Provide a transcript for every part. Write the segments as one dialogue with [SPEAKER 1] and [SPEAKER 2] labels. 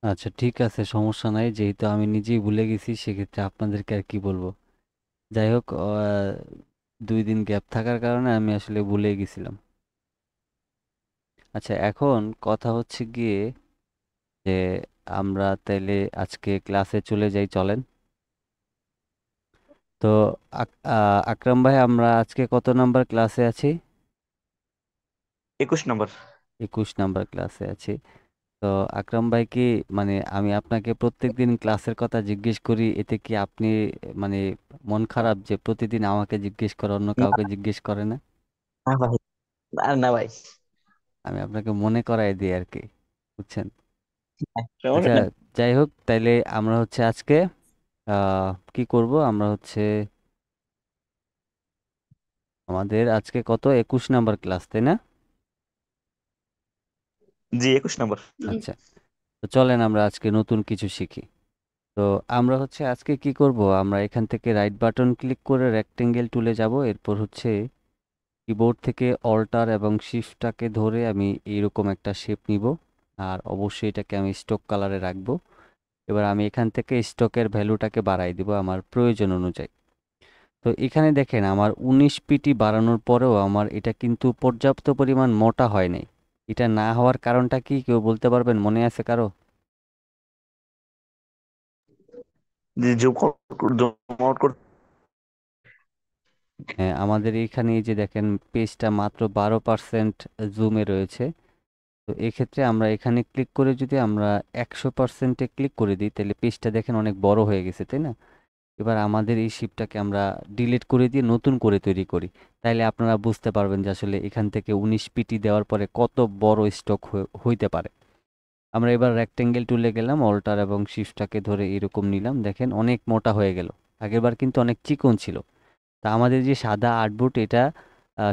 [SPEAKER 1] আচ্ছা, ঠিক আছে, সমস্যা নাই। যেহেতু আমি নিজেই ভুলে গেছি সেক্ষেত্রে আপনাদেরকে আর কি বলবো। যাই হোক, 2 দিন গ্যাপ থাকার কারণে আমি আসলে ভুলে গেছিলাম। আচ্ছা, এখন কথা হচ্ছে গিয়ে যে আমরা তাইলে আজকে ক্লাসে চলে যাই, চলেন। তো আকরাম ভাই, আমরা আজকে কত নাম্বার ক্লাসে আছি?
[SPEAKER 2] 21 নম্বর।
[SPEAKER 1] 21 নাম্বার ক্লাসে আছি। তো আকরাম ভাই কি, মানে আমি আপনাকে প্রত্যেকদিন ক্লাসের কথা জিজ্ঞেস করি, এতে কি আপনি মানে মন খারাপ যে প্রতিদিন আমাকে জিজ্ঞেস করে, অন্য কাউকে
[SPEAKER 2] না
[SPEAKER 1] জিজ্ঞেস করে না?
[SPEAKER 2] না ভাই, আর না ভাই।
[SPEAKER 1] আমি আপনাকে মনে করাই দিই আর কি, বুঝছেন?
[SPEAKER 2] সমস্যা
[SPEAKER 1] আচ্ছা,
[SPEAKER 2] নাই।
[SPEAKER 1] যাই হোক, তাইলে আমরা হচ্ছে আজকে কি করব, আমরা হচ্ছে আমাদের আজকে কত, 21 নাম্বার ক্লাস, তাই না?
[SPEAKER 2] জি, 21 নম্বর।
[SPEAKER 1] আচ্ছা, তো চলেন আমরা আজকে নতুন কিছু শিখি। তো আমরা হচ্ছে আজকে কি করব, আমরা এখান থেকে রাইট বাটন ক্লিক করে রেক্টেঙ্গেল টুলে যাব। এরপর হচ্ছে কিবোর্ড থেকে অল্টার এবং শিফটটাকে ধরে আমি এইরকম একটা শেপ নিব। আর অবশ্যই এটাকে আমি স্টক কালারে রাখবো। এবার আমি এখান থেকে স্টকের ভ্যালুটাকে বাড়াই দিব আমার প্রয়োজন অনুযায়ী। তো এখানে দেখেন, আমার 19 পিটি বাড়ানোর পরেও আমার এটা কিন্তু পর্যাপ্ত পরিমাণ মোটা হয় নাই। এটা না হওয়ার কারণটা কি কেউ বলতে পারবেন, মনে আছে কারো?
[SPEAKER 2] জি, জুম আউট করতে।
[SPEAKER 1] হ্যাঁ, আমাদের এইখানে এই যে দেখেন, পেজটা মাত্র 12% জুমে রয়েছে। তো এক্ষেত্রে আমরা এখানে ক্লিক করে যদি আমরা 100%-এ ক্লিক করে দিই, তাহলে পেজটা দেখেন অনেক বড় হয়ে গেছে, তাই না? এবার আমাদের এই শিপটাকে আমরা ডিলিট করে দিয়ে নতুন করে তৈরি করি। তাইলে আপনারা বুঝতে পারবেন যে আসলে এখান থেকে 19 পিটি দেওয়ার পরে কত বড় স্টক হইতে পারে। আমরা এবার রেক্টেঙ্গেল টুলে গেলাম, অল্টার এবং শিফটটাকে ধরে এরকম নিলাম, দেখেন অনেক মোটা হয়ে গেল। আগেরবার কিন্তু অনেক চিকন ছিল। তা আমাদের যে সাদা আর্টবোর্ড, এটা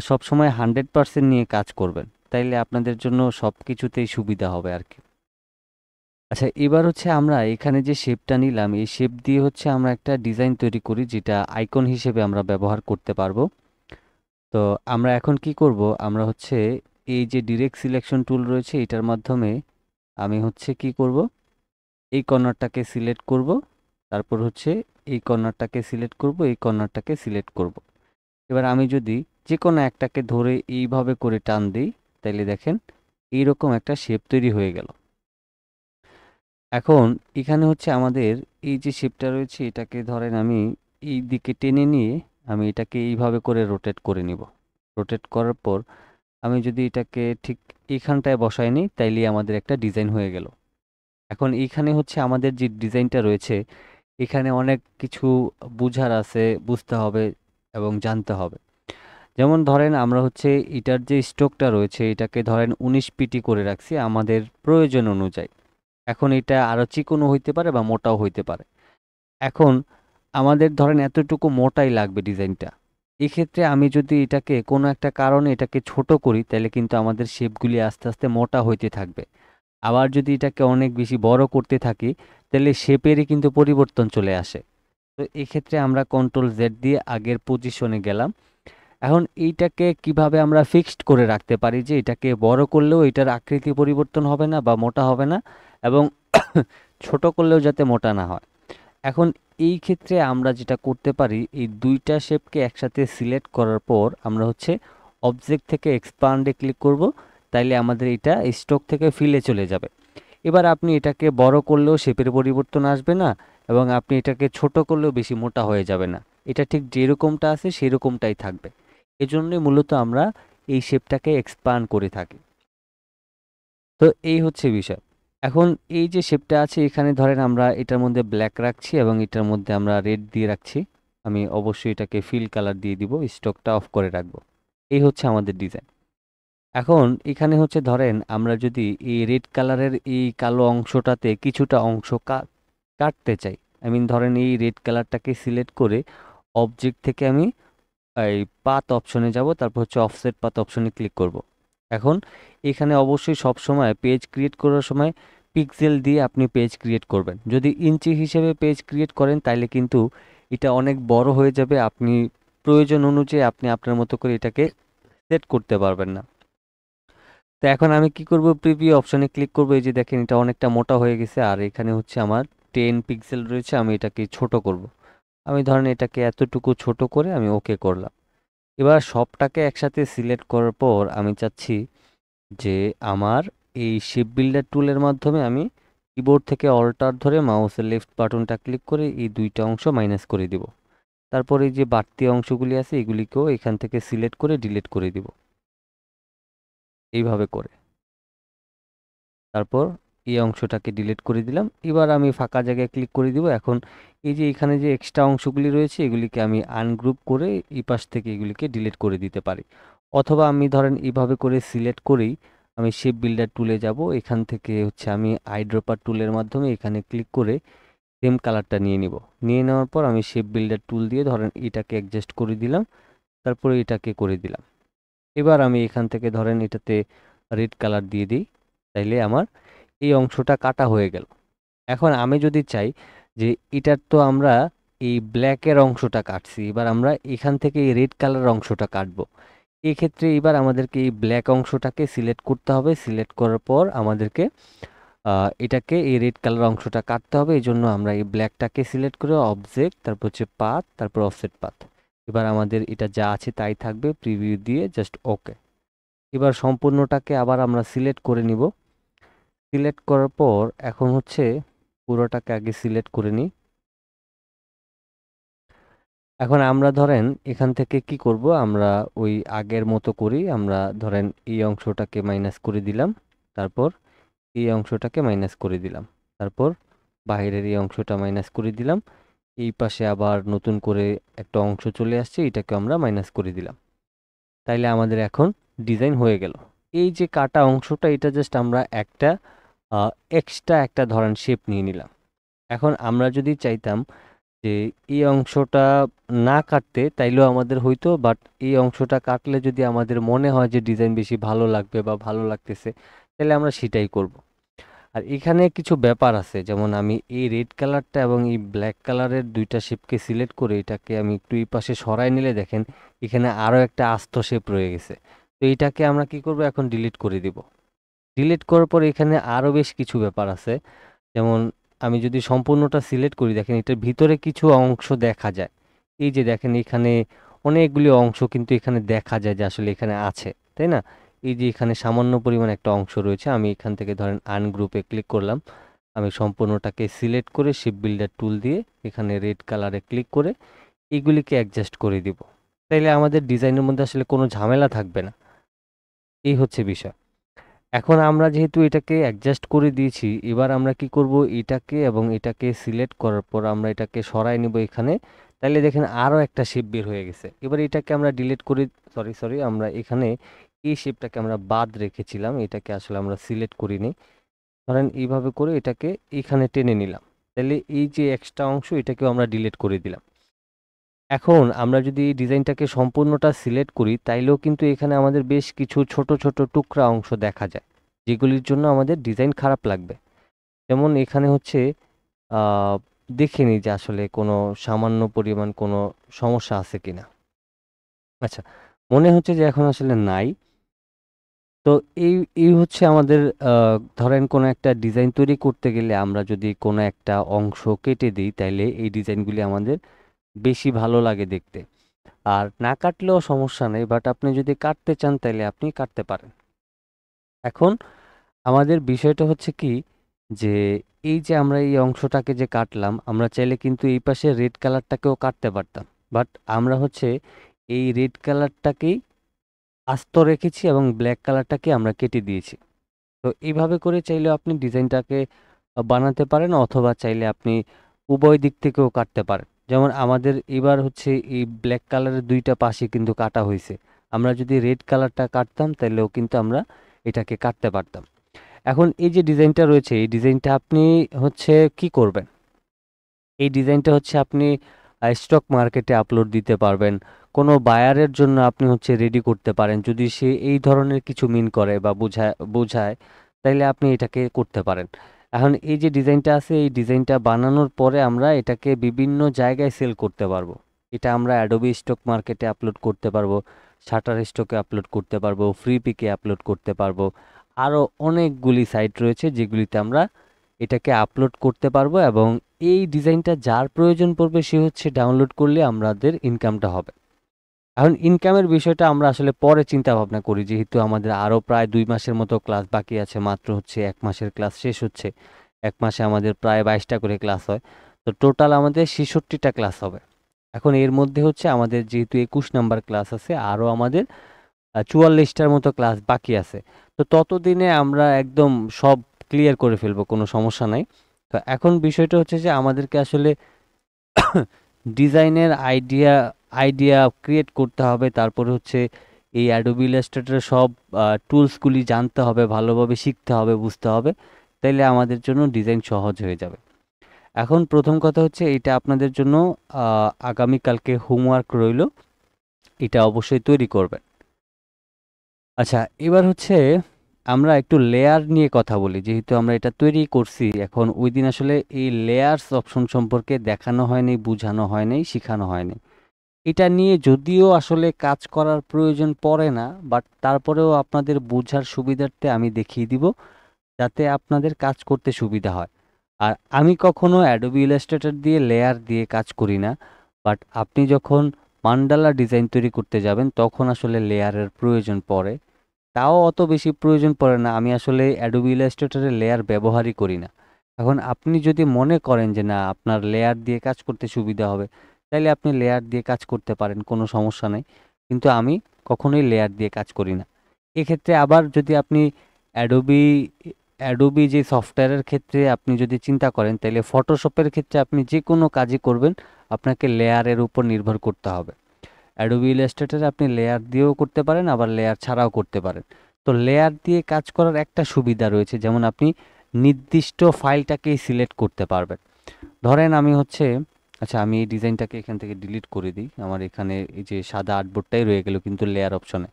[SPEAKER 1] সবসময় 100% নিয়ে কাজ করবেন, তাইলে আপনাদের জন্য সব কিছুতেই সুবিধা হবে আর কি। আচ্ছা, এবার হচ্ছে আমরা এখানে যে শেপটা নিলাম, এই শেপ দিয়ে হচ্ছে আমরা একটা ডিজাইন তৈরি করি, যেটা আইকন হিসেবে আমরা ব্যবহার করতে পারবো। তো আমরা এখন কি করব, আমরা হচ্ছে এই যে ডিরেক্ট সিলেকশন টুল রয়েছে, এটার মাধ্যমে আমি হচ্ছে কি করব, এই কর্নারটাকে সিলেক্ট করব। তারপর হচ্ছে এই কর্নারটাকে সিলেক্ট করব, এই কর্নারটাকে সিলেক্ট করব। এবার আমি যদি যে কোনো একটাকে ধরে এইভাবে করে টান দিই, তাইলে দেখেন এইরকম একটা শেপ তৈরি হয়ে গেল। এখন এখানে হচ্ছে আমাদের এই যে শেপটা রয়েছে, এটাকে ধরেন আমি এই দিকে টেনে নিয়ে আমি এটাকে এইভাবে করে রোটেট করে নিব। রোটেট করার পর আমি যদি এটাকে ঠিক এখানটায় বসাই নিই, তাইলে আমাদের একটা ডিজাইন হয়ে গেল। এখন এইখানে হচ্ছে আমাদের যে ডিজাইনটা রয়েছে, এখানে অনেক কিছু বুঝার আছে, বুঝতে হবে এবং জানতে হবে। যেমন ধরেন আমরা হচ্ছে এটার যে স্ট্রোকটা রয়েছে, এটাকে ধরেন 19 পিটি করে রাখছি আমাদের প্রয়োজন অনুযায়ী। এখন এটা আরো চিকনও হইতে পারে বা মোটাও হইতে পারে। এখন আমাদের ধরেন এতটুকু মোটাই লাগবে ডিজাইনটা। এক্ষেত্রে আমি যদি এটাকে কোনো একটা কারণে এটাকে ছোট করি, তাহলে কিন্তু আমাদের শেপগুলি আস্তে আস্তে মোটা হইতে থাকবে। আবার যদি এটাকে অনেক বেশি বড় করতে থাকি, তাহলে শেপেরই কিন্তু পরিবর্তন চলে আসে। তো এক্ষেত্রে আমরা কন্ট্রোল জেড দিয়ে আগের পজিশনে গেলাম। এখন এইটাকে কিভাবে আমরা ফিক্সড করে রাখতে পারি যে এটাকে বড় করলেও এটার আকৃতি পরিবর্তন হবে না বা মোটা হবে না, এবং ছোট করলেও যাতে মোটা না হয়। এখন এই ক্ষেত্রে আমরা যেটা করতে পারি, এই দুইটা শেপকে একসাথে সিলেক্ট করার পর আমরা হচ্ছে অবজেক্ট থেকে এক্সপান্ডে ক্লিক করব। তাইলে আমাদের এটা স্টক থেকে ফিলে চলে যাবে। এবার আপনি এটাকে বড় করলেও শেপের পরিবর্তন আসবে না, এবং আপনি এটাকে ছোট করলেও বেশি মোটা হয়ে যাবে না। এটা ঠিক যেরকমটা আছে সেরকমটাই থাকবে। এজন্যই মূলত আমরা এই শেপটাকে এক্সপান্ড করে থাকি। তো এই হচ্ছে বিষয়। এখন এই যে শেপটা আছে, এখানে ধরেন আমরা এটার মধ্যে ব্ল্যাক রাখছি এবং এটার মধ্যে আমরা রেড দিয়ে রাখছি। আমি অবশ্যই এটাকে ফিল কালার দিয়ে দিব, স্টকটা অফ করে রাখবো। এই হচ্ছে আমাদের ডিজাইন। এখন এখানে হচ্ছে ধরেন আমরা যদি এই রেড কালারের এই কালো অংশটাতে কিছুটা অংশ কাটতে চাই। ধরেন এই রেড কালারটাকে সিলেক্ট করে অবজেক্ট থেকে আমি এই পাথ অপশনে যাব, তারপর হচ্ছে অফসেট পাথ অপশনে ক্লিক করব। এখন এখানে অবশ্যই সব সময় পেজ ক্রিয়েট করার সময় পিক্সেল দিয়ে আপনি পেজ ক্রিয়েট করবেন। যদি ইঞ্চি হিসেবে পেজ ক্রিয়েট করেন, তাইলে কিন্তু এটা অনেক বড় হয়ে যাবে। আপনি প্রয়োজন অনুযায়ী আপনি আপনার মতো করে এটাকে সেট করতে পারবেন না। তো এখন আমি কি করব, প্রিভিউ অপশনে ক্লিক করব। এই যে দেখেন এটা অনেকটা মোটা হয়ে গেছে, আর এখানে হচ্ছে আমার 10 পিক্সেল রয়েছে, আমি এটাকে ছোট করব। আমি ধরেন এটাকে এতটুকু ছোট করে আমি ওকে করলাম। এবার সবটাকে একসাথে সিলেক্ট করার পর আমি চাচ্ছি যে আমার এই শেপ বিল্ডার টুলের মাধ্যমে আমি কিবোর্ড থেকে অল্টার ধরে মাউসের লেফট বাটনটা ক্লিক করে এই দুইটা অংশ মাইনাস করে দিব। তারপর এই যে বাড়তি অংশগুলি আছে এগুলিকেও এখান থেকে সিলেক্ট করে ডিলিট করে দিব এইভাবে করে। তারপর এই অংশটাকে ডিলিট করে দিলাম। এবার আমি ফাঁকা জায়গায় ক্লিক করে দিব। এখন এই যে এখানে যে এক্সট্রা অংশগুলি রয়েছে এগুলিকে আমি আনগ্রুপ করে এই পাশ থেকে এগুলিকে ডিলিট করে দিতে পারি। অথবা আমি ধরেন এইভাবে করে সিলেক্ট করেই আমি শেপ বিল্ডার টুলে যাব। এখান থেকে হচ্ছে আমি আইড্রপার টুলের মাধ্যমে এখানে ক্লিক করে সেম কালারটা নিয়ে নিব। নিয়ে নেওয়ার পর আমি শেপ বিল্ডার টুল দিয়ে ধরেন এটাকে অ্যাডজাস্ট করে দিলাম, তারপরে এটাকে করে দিলাম। এবার আমি এখান থেকে ধরেন এটাতে রেড কালার দিয়ে দিই, তাইলে আমার এই অংশটা কাটা হয়ে গেল। এখন আমি যদি চাই যে এটার তো আমরা এই ব্ল্যাকের অংশটা কাটছি, এবার আমরা এখান থেকে এই রেড কালার অংশটা কাটবো। এক্ষেত্রে এবার আমাদেরকে এই ব্ল্যাক অংশটাকে সিলেক্ট করতে হবে। সিলেক্ট করার পর আমাদেরকে এটাকে এই রেড কালার অংশটা কাটতে হবে। এই জন্য আমরা এই ব্ল্যাকটাকে সিলেক্ট করে অবজেক্ট, তারপর হচ্ছে পাথ, তারপর অফসেট পাথ। এবার আমাদের এটা যা আছে তাই থাকবে, প্রিভিউ দিয়ে জাস্ট ওকে। এবার সম্পূর্ণটাকে আবার আমরা সিলেক্ট করে নিব। সিলেক্ট করার পর এখন হচ্ছে পুরোটাকে আগে সিলেক্ট করে নিই। এখন আমরা ধরেন এখান থেকে কি করব, আমরা ওই আগের মতো করি। আমরা ধরেন এই অংশটাকে মাইনাস করে দিলাম, তারপর এই অংশটাকে মাইনাস করে দিলাম, তারপর বাইরের এই অংশটা মাইনাস করে দিলাম। এই পাশে আবার নতুন করে একটা অংশ চলে আসছে, এটাকে আমরা মাইনাস করে দিলাম। তাইলে আমাদের এখন ডিজাইন হয়ে গেল। এই যে কাটা অংশটা এটা জাস্ট আমরা একটা এক্সট্রা একটা ধরেন শেপ নিয়ে নিলাম। এখন আমরা যদি চাইতাম যে এই অংশটা না কাটতে তাইলেও আমাদের হইতো, বাট এই অংশটা কাটলে যদি আমাদের মনে হয় যে ডিজাইন বেশি ভালো লাগবে বা ভালো লাগতেছে, তাহলে আমরা সেটাই করব। আর এখানে কিছু ব্যাপার আছে, যেমন আমি এই রেড কালারটা এবং এই ব্ল্যাক কালারের দুইটা শেপকে সিলেক্ট করে এটাকে আমি একটু এই পাশে সরাই নিলে দেখেন এখানে আরও একটা আস্ত শেপ রয়ে গেছে। তো এটাকে আমরা কি করব, এখন ডিলিট করে দিব। ডিলিট করার পর এখানে আরও বেশ কিছু ব্যাপার আছে, যেমন আমি যদি সম্পূর্ণটা সিলেক্ট করি দেখেন এটার ভিতরে কিছু অংশ দেখা যায়। এই যে দেখেন এখানে অনেকগুলি অংশ কিন্তু এখানে দেখা যায় যে আসলে এখানে আছে, তাই না? এই যে এখানে সামান্য পরিমাণ একটা অংশ রয়েছে, আমি এখান থেকে ধরেন আনগ্রুপে ক্লিক করলাম। আমি সম্পূর্ণটাকে সিলেক্ট করে শেপ বিল্ডার টুল দিয়ে এখানে রেড কালারে ক্লিক করে এইগুলিকে অ্যাডজাস্ট করে দিব। তাইলে আমাদের ডিজাইনের মধ্যে আসলে কোনো ঝামেলা থাকবে না। এই হচ্ছে বিষয়। এখন আমরা যেহেতু এটাকে অ্যাডজাস্ট করে দিয়েছি, এবার আমরা কি করব, এটাকে এবং এটাকে সিলেক্ট করার পর আমরা এটাকে সরাই নিব এখানে। তাইলে দেখেন আরও একটা শেপ বের হয়ে গেছে। এবার এটাকে আমরা ডিলিট করে, সরি সরি, আমরা এখানে এই শেপটাকে আমরা বাদ রেখেছিলাম, এটাকে আসলে আমরা সিলেক্ট করিনি। ধরেন এইভাবে করে এটাকে এখানে টেনে নিলাম। তাহলে এই যে এক্সট্রা অংশ এটাকেও আমরা ডিলিট করে দিলাম। এখন আমরা যদি এই ডিজাইনটাকে সম্পূর্ণটা সিলেক্ট করি তাইলেও কিন্তু এখানে আমাদের বেশ কিছু ছোট ছোট টুকরা অংশ দেখা যায়, যেগুলির জন্য আমাদের ডিজাইন খারাপ লাগবে। যেমন এখানে হচ্ছে আহ, দেখে নিই যে আসলে কোনো সামান্য পরিমাণ কোনো সমস্যা আছে কিনা। আচ্ছা, মনে হচ্ছে যে এখন আসলে নাই। তো এই এই হচ্ছে আমাদের ধরেন কোনো একটা ডিজাইন তৈরি করতে গেলে আমরা যদি কোনো একটা অংশ কেটে দিই তাইলে এই ডিজাইনগুলি আমাদের বেশি ভালো লাগে দেখতে। আর না কাটলেও সমস্যা নেই, বাট আপনি যদি কাটতে চান তাহলে আপনি কাটতে পারেন। এখন আমাদের বিষয়টা হচ্ছে কি, যে এই যে আমরা এই অংশটাকে যে কাটলাম, আমরা চাইলে কিন্তু এই পাশে রেড কালারটাকেও কাটতে পারতাম, বাট আমরা হচ্ছে এই রেড কালারটাকেই আস্ত রেখেছি এবং ব্ল্যাক কালারটাকে আমরা কেটে দিয়েছি। তো এইভাবে করে চাইলে আপনি ডিজাইনটাকে বানাতে পারেন, অথবা চাইলে আপনি উভয় দিক থেকেও কাটতে পারেন। যেমন আমাদের এবার হচ্ছে এই ব্ল্যাক কালারের দুইটা পাশে কিন্তু কাটা হয়েছে। আমরা যদি রেড কালারটা কাটতাম তাহলেও কিন্তু আমরা এটাকে কাটতে পারতাম। এখন এই যে ডিজাইনটা রয়েছে এই ডিজাইনটা আপনি হচ্ছে কি করবেন, এই ডিজাইনটা হচ্ছে আপনি স্টক মার্কেটে আপলোড দিতে পারবেন। কোনো বায়ারের জন্য আপনি হচ্ছে রেডি করতে পারেন, যদি সে এই ধরনের কিছু মিন করে বা বোঝায় তাইলে আপনি এটাকে করতে পারেন। এখন এই যে ডিজাইনটা আছে এই ডিজাইনটা বানানোর পরে আমরা এটাকে বিভিন্ন জায়গায় সেল করতে পারবো। এটা আমরা অ্যাডোবি স্টক মার্কেটে আপলোড করতে পারবো, শাটার স্টকে আপলোড করতে পারবো, ফ্রি পিকে আপলোড করতে পারবো। আরও অনেকগুলি সাইট রয়েছে যেগুলিতে আমরা এটাকে আপলোড করতে পারবো, এবং এই ডিজাইনটা যার প্রয়োজন পড়বে সে হচ্ছে ডাউনলোড করলে আমাদের ইনকামটা হবে। এখন ইনকামের বিষয়টা আমরা আসলে পরে চিন্তা ভাবনা করি, যেহেতু আমাদের আরও প্রায় 2 মাসের মতো ক্লাস বাকি আছে, মাত্র হচ্ছে 1 মাসের ক্লাস শেষ হচ্ছে। 1 মাসে আমাদের প্রায় 22টা করে ক্লাস হয়, তো টোটাল আমাদের 66টা ক্লাস হবে। এখন এর মধ্যে হচ্ছে আমাদের যেহেতু 21 নাম্বার ক্লাস আছে, আরও আমাদের 44টার মতো ক্লাস বাকি আছে। তো ততদিনে আমরা একদম সব ক্লিয়ার করে ফেলবো, কোনো সমস্যা নাই। তো এখন বিষয়টা হচ্ছে যে আমাদেরকে আসলে ডিজাইনের আইডিয়া ক্রিয়েট করতে হবে, তারপরে হচ্ছে এই অ্যাডোবি ইলাস্ট্রেটরের সব টুলসগুলি জানতে হবে, ভালোভাবে শিখতে হবে, বুঝতে হবে, তাইলে আমাদের জন্য ডিজাইন সহজ হয়ে যাবে। এখন প্রথম কথা হচ্ছে এটা আপনাদের জন্য আগামীকালকে হোমওয়ার্ক রইল, এটা অবশ্যই তৈরি করবেন। আচ্ছা, এবার হচ্ছে আমরা একটু লেয়ার নিয়ে কথা বলি। যেহেতু আমরা এটা তৈরি করছি, এখন ওই দিন আসলে এই লেয়ার্স অপশন সম্পর্কে দেখানো হয়নি, বোঝানো হয়নি, শেখানো হয়নি। এটা নিয়ে যদিও আসলে কাজ করার প্রয়োজন পড়ে না, বাট তারপরেও আপনাদের বোঝার সুবিধার্থে আমি দেখিয়ে দিব, যাতে আপনাদের কাজ করতে সুবিধা হয়। আর আমি কখনো অ্যাডোবি ইলাস্ট্রেটর দিয়ে লেয়ার দিয়ে কাজ করি না, বাট আপনি যখন মান্ডালা ডিজাইন তৈরি করতে যাবেন তখন আসলে লেয়ারের প্রয়োজন পড়ে। তাও অত বেশি প্রয়োজন পড়ে না, আমি আসলে অ্যাডোবি ইলাস্ট্রেটরে লেয়ার ব্যবহারই করি না। এখন আপনি যদি মনে করেন যে না আপনার লেয়ার দিয়ে কাজ করতে সুবিধা হবে, তাইলে আপনি লেয়ার দিয়ে কাজ করতে পারেন, কোনো সমস্যা নেই। কিন্তু আমি কখনোই লেয়ার দিয়ে কাজ করি না। এক্ষেত্রে আবার যদি আপনি অ্যাডোবি অ্যাডোবি যে সফটওয়্যারের ক্ষেত্রে আপনি যদি চিন্তা করেন, তাহলে ফটোশপের ক্ষেত্রে আপনি যে কোনো কাজই করবেন আপনাকে লেয়ারের উপর নির্ভর করতে হবে। অ্যাডোবি ইলাস্ট্রেটরে আপনি লেয়ার দিয়েও করতে পারেন, আবার লেয়ার ছাড়াও করতে পারেন। তো লেয়ার দিয়ে কাজ করার একটা সুবিধা রয়েছে, যেমন আপনি নির্দিষ্ট ফাইলটাকেই সিলেক্ট করতে পারবেন। ধরেন আমি হচ্ছে, আচ্ছা আমি এই ডিজাইনটাকে এখান থেকে ডিলিট করে দিই, আমার এখানে এই যে সাদা আর্টবোর্ডটাই রয়ে গেল কিন্তু লেয়ার অপশনে।